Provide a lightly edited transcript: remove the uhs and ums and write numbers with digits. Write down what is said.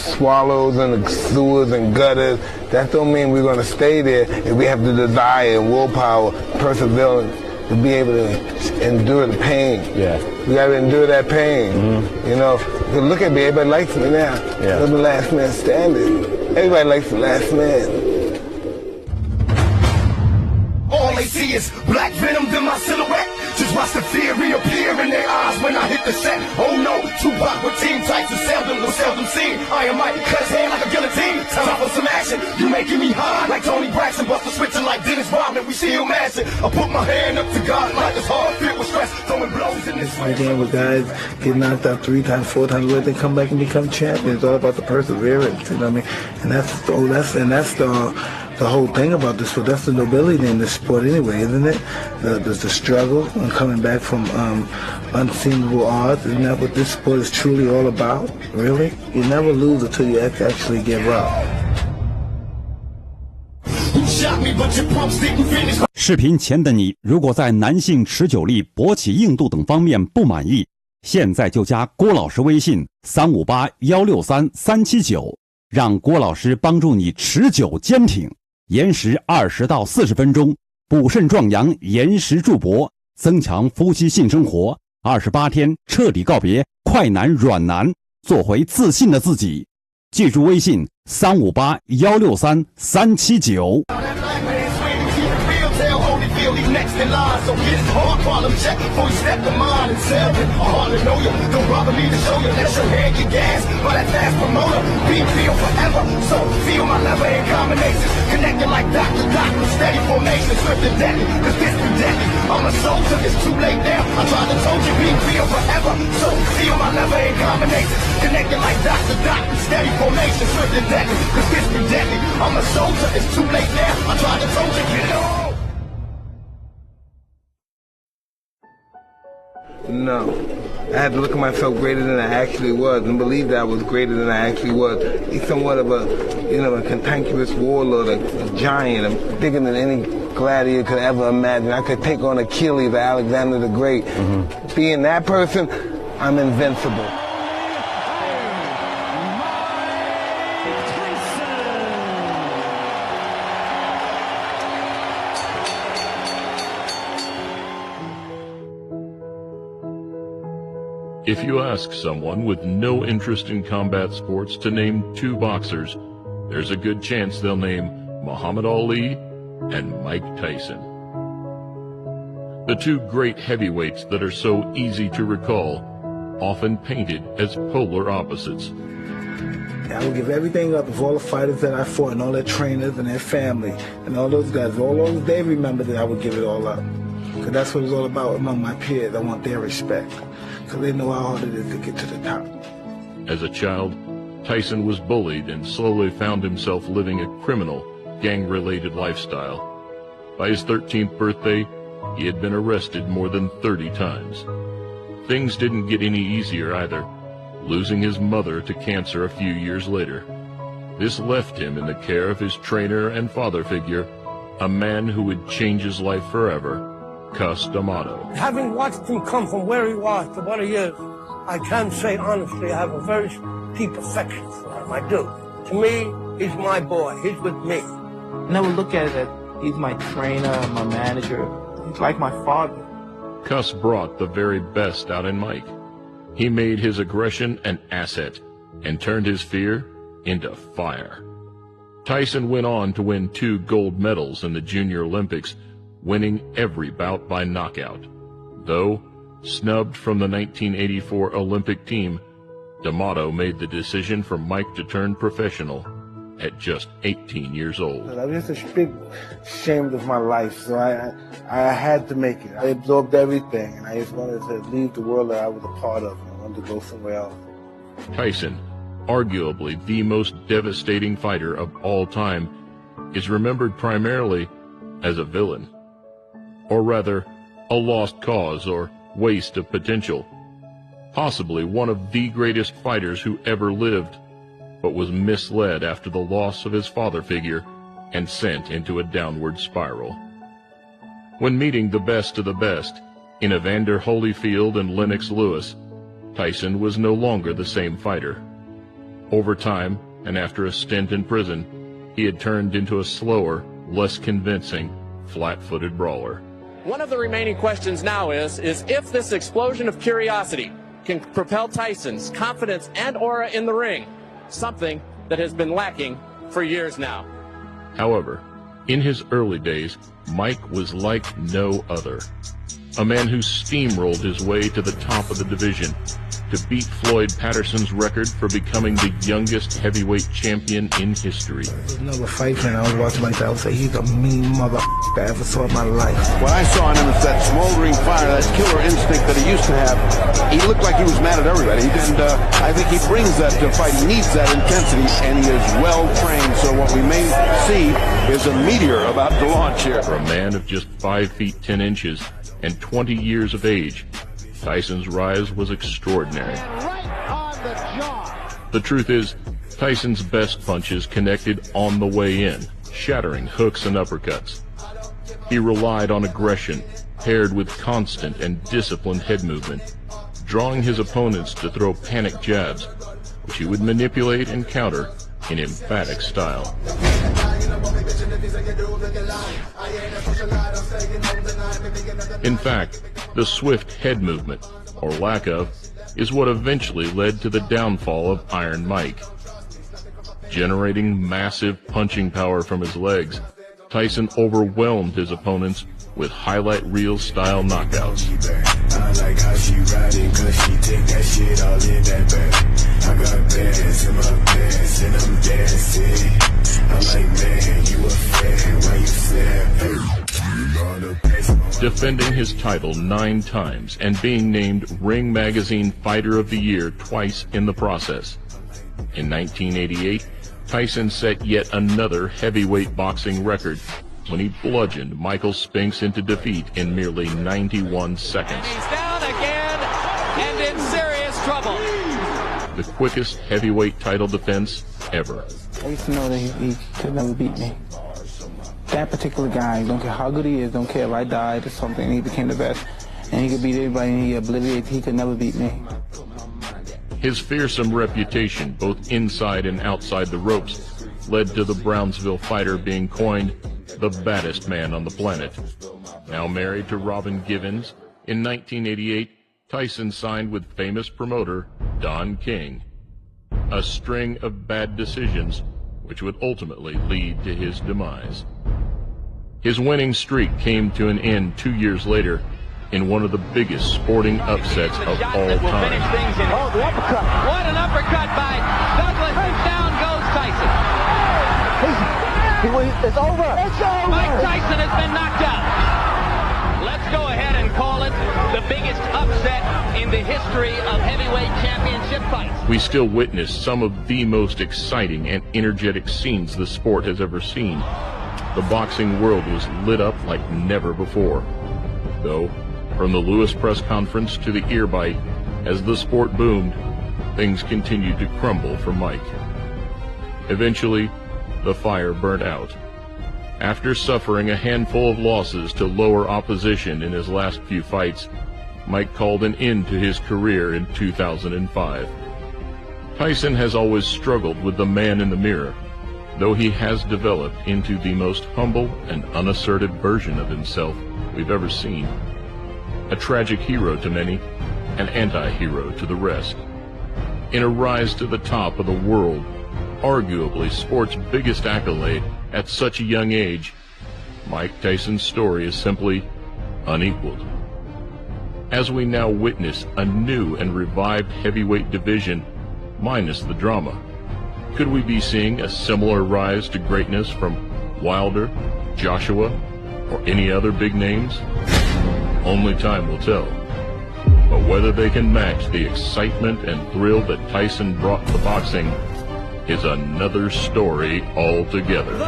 swallows and the sewers and gutters. That don't mean we're going to stay there if we have the desire and willpower, perseverance to be able to endure the pain. Yeah. We got to endure that pain. Mm-hmm. You know, look at me, everybody likes me now. Yeah. I'm the last man standing. Everybody likes the last man. All they see is black venom in my silhouette. Just watch the fear reappear in their eyes when I hit the set. Oh no, Tupac with team tights is seldom seen. I am Mike, cut his hand like a guillotine. Time for some action. You making me hard like Tony Braxton, Buster switching like Dennis Rodman. We still mashing. I put my hand up to God like it's hard, filled with stress, throwing blows in this way. Again, with guys get knocked out 3 times, 4 times, where they come back and become champions. It's all about the perseverance. You know what I mean? And that's the whole thing about this sport. That's the nobility in this sport anyway, isn't it? There's the struggle and coming back from unseeable odds. Isn't that what this sport is truly all about? Really? You never lose until you actually give up. 视频前的你，如果在男性持久力、勃起硬度等方面不满意，现在就加郭老师微信358-163-379，让郭老师帮助你持久坚挺。延时20到40分钟，补肾壮阳，延时助勃，增强夫妻性生活。28天彻底告别快男软男，做回自信的自己。记住微信358-163-379。Next in line, so get it hard, problem check before you step to mine and sell it. I hardly know you, don't bother me to show you. Let your head get gas by that fast promoter. Beat feel forever, so feel my lever and combinations. Connected like Dr. Steady formation, swift and deadly, cause this be deadly. I'm a soldier, it's too late now. I tried to told you, beat feel forever, so feel my lever and combinations. Connected like Dr. Steady formation, swift and deadly, cause this be deadly. I'm a soldier, it's too late now. I tried to told you, get it on. No. I had to look at myself greater than I actually was and believe that I was greater than I actually was. He's somewhat of a cantankerous warlord, a giant, bigger than any gladiator could ever imagine. I could take on Achilles or Alexander the Great. Mm-hmm. Being that person, I'm invincible. If you ask someone with no interest in combat sports to name 2 boxers, there's a good chance they'll name Muhammad Ali and Mike Tyson. The 2 great heavyweights that are so easy to recall, often painted as polar opposites. I would give everything up if all the fighters that I fought and all their trainers and their family and all those guys, all those they remember that I would give it all up. Because that's what it's all about among my peers. I want their respect. Because they know how hard it is to get to the top. As a child, Tyson was bullied and slowly found himself living a criminal, gang-related lifestyle. By his 13th birthday, he had been arrested more than 30 times. Things didn't get any easier either, losing his mother to cancer a few years later. This left him in the care of his trainer and father figure, a man who would change his life forever, Cus D'Amato. Having watched him come from where he was to what he is, I can say honestly I have a very deep affection for him. I do. To me, he's my boy. He's with me. I never look at it as he's my trainer, my manager. He's like my father. Cus brought the very best out in Mike. He made his aggression an asset and turned his fear into fire. Tyson went on to win 2 gold medals in the Junior Olympics, winning every bout by knockout. Though snubbed from the 1984 Olympic team, D'Amato made the decision for Mike to turn professional at just 18 years old. I was just ashamed of my life, so I had to make it. I absorbed everything, and I just wanted to leave the world that I was a part of. I wanted to go somewhere else. Tyson, arguably the most devastating fighter of all time, is remembered primarily as a villain. Or rather, a lost cause or waste of potential. Possibly one of the greatest fighters who ever lived, but was misled after the loss of his father figure and sent into a downward spiral. When meeting the best of the best, in Evander Holyfield and Lennox Lewis, Tyson was no longer the same fighter. Over time, and after a stint in prison, he had turned into a slower, less convincing, flat-footed brawler. One of the remaining questions now is if this explosion of curiosity can propel Tyson's confidence and aura in the ring, something that has been lacking for years now. However, in his early days, Mike was like no other. A man who steamrolled his way to the top of the division to beat Floyd Patterson's record for becoming the youngest heavyweight champion in history. There's another fight fan I was watching like that. I would say he's a mean mother I ever saw in my life. What I saw in him is that smoldering fire, that killer instinct that he used to have. He looked like he was mad at everybody, and I think he brings that to fight. He needs that intensity, and he is well trained. So what we may see is a meteor about to launch here. For a man of just 5 feet 10 inches and 20 years of age, Tyson's rise was extraordinary. Right on the jaw. The truth is, Tyson's best punches connected on the way in, shattering hooks and uppercuts. He relied on aggression, paired with constant and disciplined head movement, drawing his opponents to throw panic jabs, which he would manipulate and counter in emphatic style. In fact, the swift head movement, or lack of, is what eventually led to the downfall of Iron Mike. Generating massive punching power from his legs, Tyson overwhelmed his opponents with highlight reel style knockouts. I like how she riding, cause she take that shit all in that back. I got bands in my pants and I'm dancing. I'm like, man, you a fan, why you sad? Defending his title 9 times and being named Ring Magazine Fighter of the Year twice in the process. In 1988, Tyson set yet another heavyweight boxing record when he bludgeoned Michael Spinks into defeat in merely 91 seconds. He's down again and in serious trouble. The quickest heavyweight title defense ever. I used to know that he could never beat me. That particular guy, don't care how good he is, don't care if I died or something, he became the best. And he could beat everybody and he obliterated, he could never beat me. His fearsome reputation, both inside and outside the ropes, led to the Brownsville fighter being coined the baddest man on the planet. Now married to Robin Givens, in 1988, Tyson signed with famous promoter Don King. A string of bad decisions which would ultimately lead to his demise. His winning streak came to an end 2 years later in one of the biggest sporting upsets of all time. Oh, the uppercut. What an uppercut by Douglas, and down goes Tyson. It's over. It's over. Mike Tyson has been knocked out. Let's go ahead and call it the biggest upset in the history of heavyweight championship fights. We still witness some of the most exciting and energetic scenes the sport has ever seen. The boxing world was lit up like never before. Though, from the Lewis press conference to the ear bite, as the sport boomed, things continued to crumble for Mike. Eventually, the fire burnt out. After suffering a handful of losses to lower opposition in his last few fights, Mike called an end to his career in 2005. Tyson has always struggled with the man in the mirror, though he has developed into the most humble and unassertive version of himself we've ever seen. A tragic hero to many, an anti-hero to the rest. In a rise to the top of the world, arguably sport's biggest accolade at such a young age, Mike Tyson's story is simply unequaled. As we now witness a new and revived heavyweight division, minus the drama, could we be seeing a similar rise to greatness from Wilder, Joshua, or any other big names? Only time will tell. But whether they can match the excitement and thrill that Tyson brought to boxing is another story altogether. The